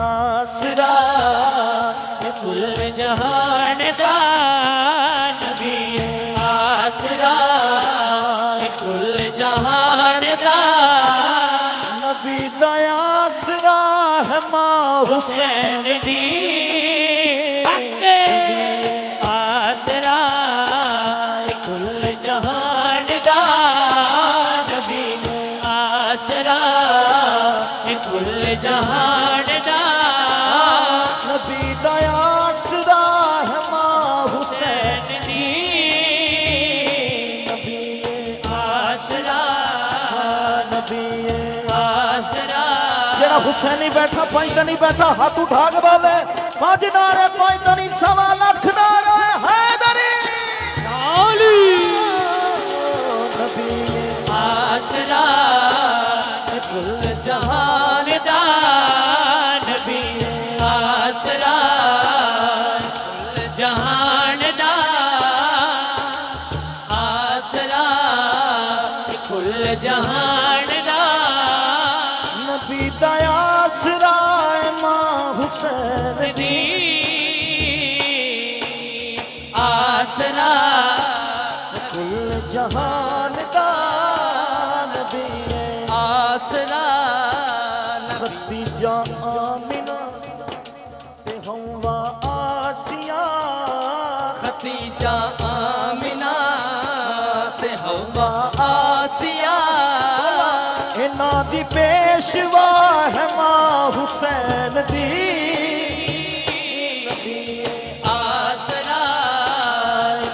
آسرا کل جہان دا نبی آسرا کل جہان دا نبی دا آسرا ہے ماں حسین دی آسرا کل جہان دا نبی آسرا کل جہان دا نبی دا آسرا ہے ماں حسین دی نبی آسرا نبی آسرا جڑا حسینی بیٹھا پانچ دنی بیٹھا ہاتھ اٹھا کے بولے پانچ نعرے پانچ دنی سوا لاکھ نعرے حیدری علی نبی آسرا کل جہان دا نبی آسرا کل جہان دا آسرا کل جہان دا نبی دا آسرا ماں حسین دی آسرا کل جہان دا نبی آسرا ختیجہ آمنہ تے حوا آسیہ ختیجہ آمنہ تے حوا آسیہ انہاں دی پیشوا ہے ماں حسین دی نبی آسرا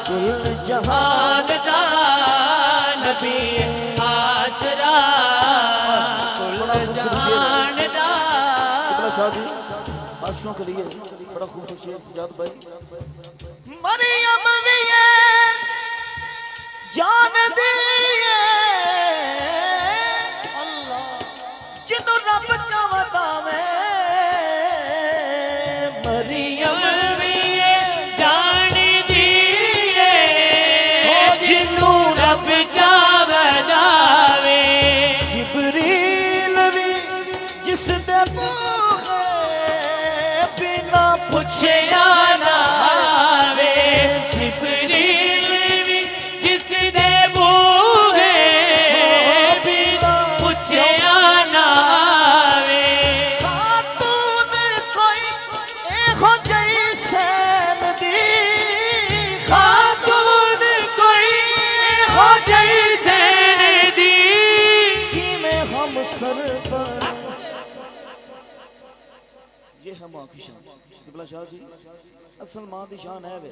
کل جہان دا نبی آسرا کل جہان دا شاہ جی آشنوں کے لیے بڑا خوب شخصیت سجاد بھائی مریم بھی جان دیئے جنہوں رب چاہتا میں مریم بھی جان دیئے جنہوں رب چاہتا میں جبریل بھی جس دے موخے بنا پوچھے آنا آوے جبریل بھی جس دے موخے بنا پوچھے آنا آوے خاتون کوئی ایخو جیسین دی خاتون کوئی ایخو جیسین دی کی میں ہم سر پر یہ ہے ماں کی شان قبلہ شاہ جی اصل ماں دی شان ہے بے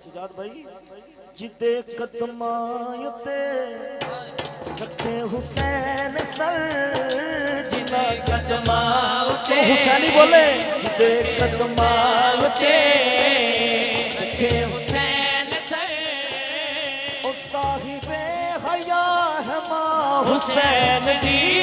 سجاد بھائی جدے قدمائیتے رکھے حسین سر جدے قدمائیتے حسینی بولے جدے قدمائیتے رکھے حسین سر او صاحب حیا ہے ماں حسین دی